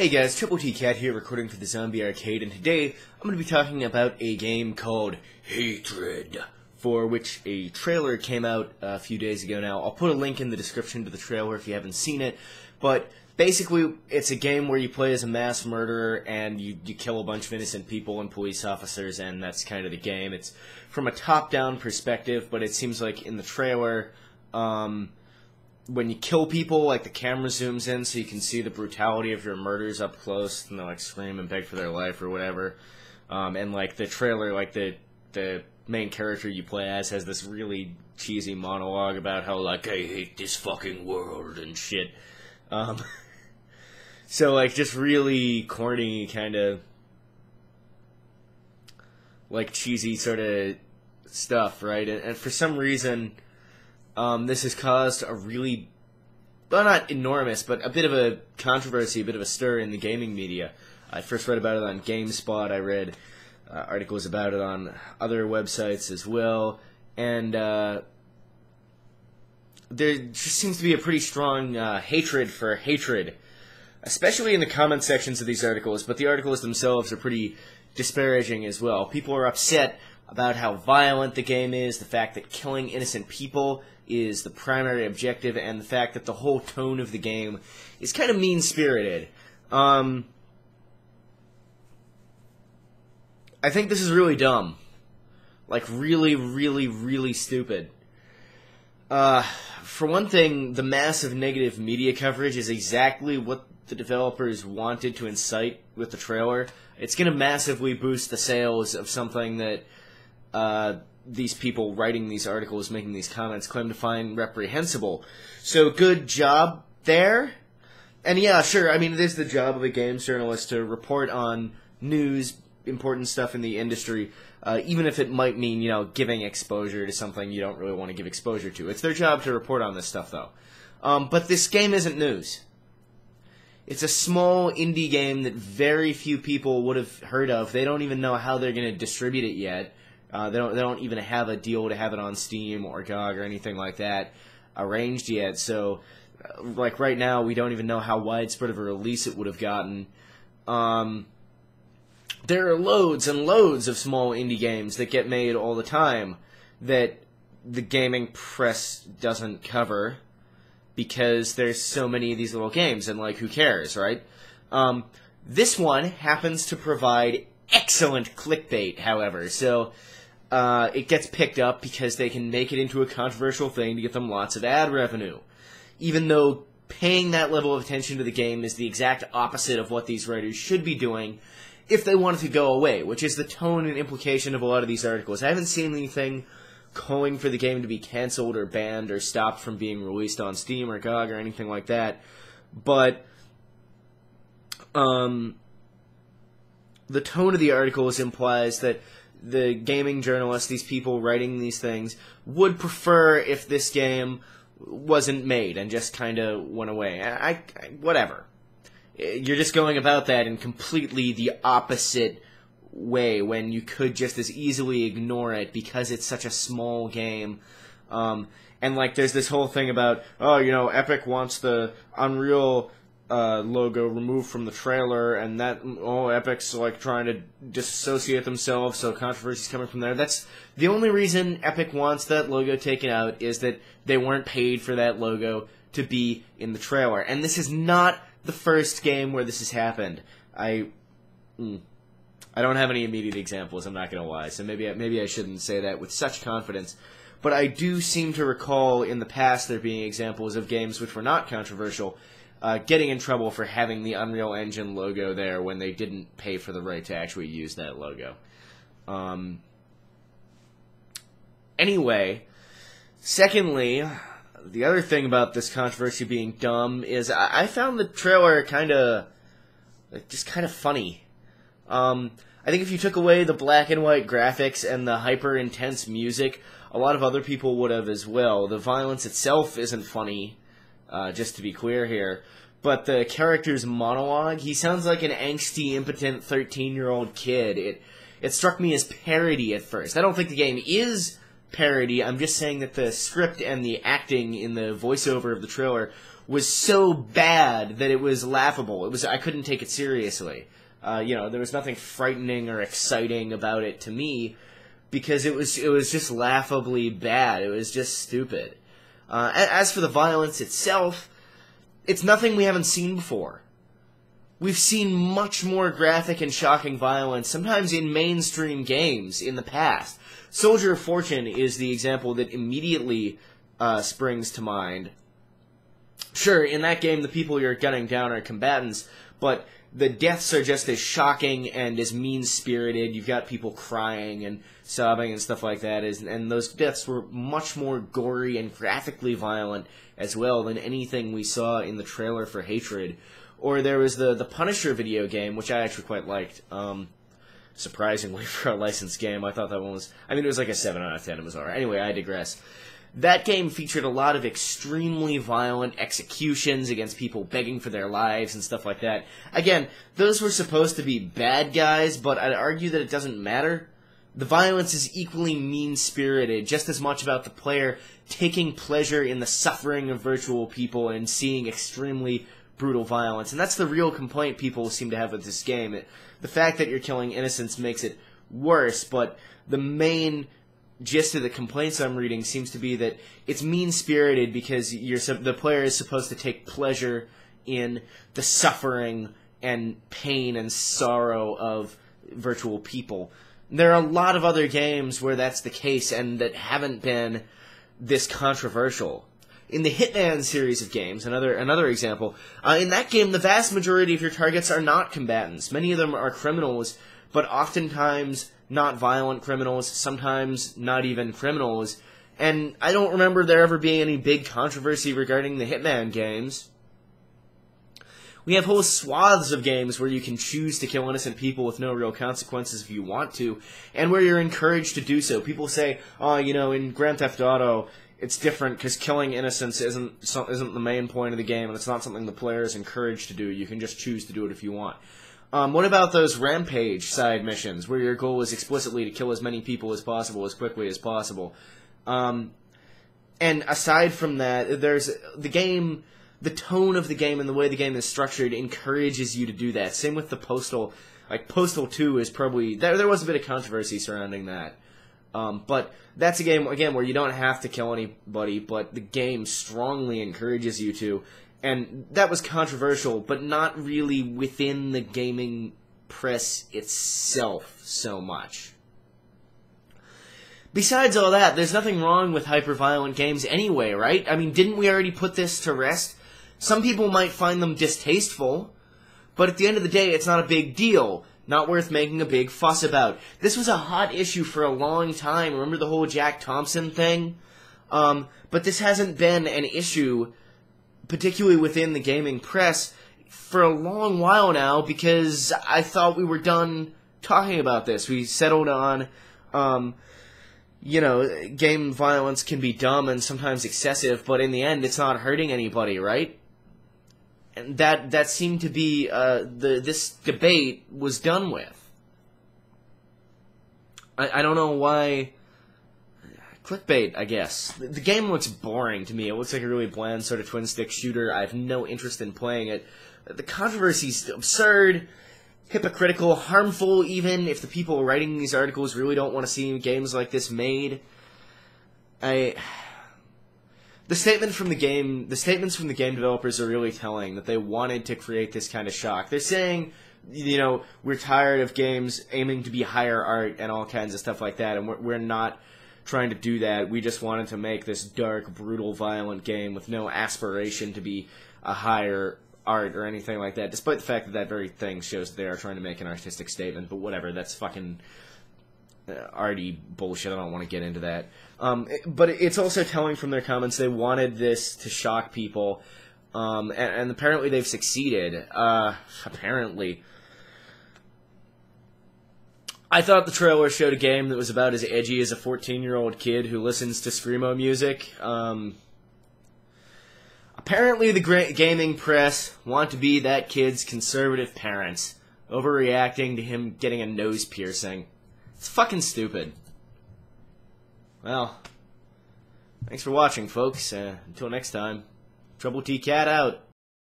Hey guys, Triple T Cat here recording for the Zombie Arcade, and today I'm going to be talking about a game called Hatred, for which a trailer came out a few days ago now. I'll put a link in the description to the trailer if you haven't seen it, but basically it's a game where you play as a mass murderer and you kill a bunch of innocent people and police officers, and that's kind of the game. It's from a top-down perspective, but it seems like in the trailer, when you kill people, like, the camera zooms in so you can see the brutality of your murders up close, and they'll, like, scream and beg for their life or whatever. And, like, the trailer, like, the main character you play as has this really cheesy monologue about how, like, I hate this fucking world and shit. So, like, just really corny, kind of, like, cheesy sort of stuff, right? And for some reason, this has caused a really, well, not enormous, but a bit of a controversy, a bit of a stir in the gaming media. I first read about it on GameSpot. I read articles about it on other websites as well. And there just seems to be a pretty strong hatred for hatred, especially in the comment sections of these articles, but the articles themselves are pretty disparaging as well. People are upset about how violent the game is, the fact that killing innocent people is the primary objective, and the fact that the whole tone of the game is kind of mean-spirited. I think this is really dumb. Like, really, really, really stupid. For one thing, the massive negative media coverage is exactly what the developers wanted to incite with the trailer. It's going to massively boost the sales of something that these people writing these articles, making these comments, claim to find reprehensible. So good job there. And yeah, sure, I mean, it is the job of a games journalist to report on news, important stuff in the industry, even if it might mean, you know, giving exposure to something you don't really want to give exposure to. It's their job to report on this stuff, though. But this game isn't news. It's a small indie game that very few people would have heard of. They don't even know how they're going to distribute it yet. They don't even have a deal to have it on Steam or GOG or anything like that arranged yet. So, like, right now, we don't even know how widespread of a release it would have gotten. There are loads and loads of small indie games that get made all the time that the gaming press doesn't cover because there's so many of these little games, and, like, who cares, right? This one happens to provide excellent clickbait, however, so it gets picked up because they can make it into a controversial thing to get them lots of ad revenue. Even though paying that level of attention to the game is the exact opposite of what these writers should be doing if they want it to go away, which is the tone and implication of a lot of these articles. I haven't seen anything calling for the game to be canceled or banned or stopped from being released on Steam or GOG or anything like that, but the tone of the articles implies that the gaming journalists, these people writing these things, would prefer if this game wasn't made and just kind of went away. Whatever. You're just going about that in completely the opposite way when you could just as easily ignore it because it's such a small game. And, like, there's this whole thing about, oh, you know, Epic wants the Unreal logo removed from the trailer, and that, oh, Epic's, like, trying to disassociate themselves, so controversy's coming from there. That's the only reason Epic wants that logo taken out, is that they weren't paid for that logo to be in the trailer. And this is not the first game where this has happened. I don't have any immediate examples, I'm not going to lie, so maybe I shouldn't say that with such confidence. But I do seem to recall in the past there being examples of games which were not controversial getting in trouble for having the Unreal Engine logo there when they didn't pay for the right to actually use that logo. Anyway, secondly, the other thing about this controversy being dumb is I found the trailer kind of funny. I think if you took away the black and white graphics and the hyper-intense music, a lot of other people would have as well. The violence itself isn't funny, just to be clear here, but the character's monologue, he sounds like an angsty, impotent 13-year-old kid. It struck me as parody at first. I don't think the game is parody. I'm just saying that the script and the acting in the voiceover of the trailer was so bad that it was laughable. I couldn't take it seriously. There was nothing frightening or exciting about it to me because it was just laughably bad. It was just stupid. As for the violence itself, it's nothing we haven't seen before. We've seen much more graphic and shocking violence, sometimes in mainstream games, in the past. Soldier of Fortune is the example that immediately springs to mind. Sure, in that game, the people you're gunning down are combatants, but the deaths are just as shocking and as mean-spirited. You've got people crying and sobbing and stuff like that, and those deaths were much more gory and graphically violent as well than anything we saw in the trailer for Hatred. Or there was the Punisher video game, which I actually quite liked. Surprisingly, for a licensed game, I thought that one was... it was like a 7 out of 10. It was alright. Anyway, I digress. That game featured a lot of extremely violent executions against people begging for their lives and stuff like that. Again, those were supposed to be bad guys, but I'd argue that it doesn't matter. The violence is equally mean-spirited, just as much about the player taking pleasure in the suffering of virtual people and seeing extremely brutal violence. And that's the real complaint people seem to have with this game. The fact that you're killing innocents makes it worse, but the main gist of the complaints I'm reading seems to be that it's mean-spirited because the player is supposed to take pleasure in the suffering and pain and sorrow of virtual people. There are a lot of other games where that's the case and that haven't been this controversial. In the Hitman series of games, another example, in that game the vast majority of your targets are not combatants. Many of them are criminals, but oftentimes not violent criminals, sometimes not even criminals, and I don't remember there ever being any big controversy regarding the Hitman games. We have whole swaths of games where you can choose to kill innocent people with no real consequences if you want to, and where you're encouraged to do so. People say, in Grand Theft Auto, it's different because killing innocents isn't the main point of the game, and it's not something the player is encouraged to do. You can just choose to do it if you want. What about those Rampage side missions, where your goal is explicitly to kill as many people as possible, as quickly as possible? And aside from that, there's the tone of the game and the way the game is structured encourages you to do that. Same with the Postal. Postal 2 is probably... There was a bit of controversy surrounding that. But that's a game, again, where you don't have to kill anybody, but the game strongly encourages you to. And that was controversial, but not really within the gaming press itself so much. Besides all that, there's nothing wrong with hyper-violent games anyway, right? Didn't we already put this to rest? Some people might find them distasteful, but at the end of the day, it's not a big deal. Not worth making a big fuss about. This was a hot issue for a long time. Remember the whole Jack Thompson thing? But this hasn't been an issue, particularly within the gaming press, for a long while now, because I thought we were done talking about this. We settled on, game violence can be dumb and sometimes excessive, but in the end, it's not hurting anybody, right? And that seemed to be, this debate was done with. I don't know why... Clickbait, I guess. The game looks boring to me. It looks like a really bland sort of twin-stick shooter. I have no interest in playing it. The controversy's absurd, hypocritical, harmful even, if the people writing these articles really don't want to see games like this made. The statements from the game developers are really telling that they wanted to create this kind of shock. They're saying, we're tired of games aiming to be higher art and all kinds of stuff like that, and we're not trying to do that. We just wanted to make this dark, brutal, violent game with no aspiration to be a higher art or anything like that, despite the fact that that very thing shows that they are trying to make an artistic statement, but whatever, that's fucking arty bullshit. I don't want to get into that. But it's also telling from their comments they wanted this to shock people, and apparently they've succeeded. Apparently. I thought the trailer showed a game that was about as edgy as a 14-year-old kid who listens to screamo music. Apparently the gaming press want to be that kid's conservative parents, overreacting to him getting a nose piercing. It's fucking stupid. Well, thanks for watching, folks. Until next time. Trouble T Cat out.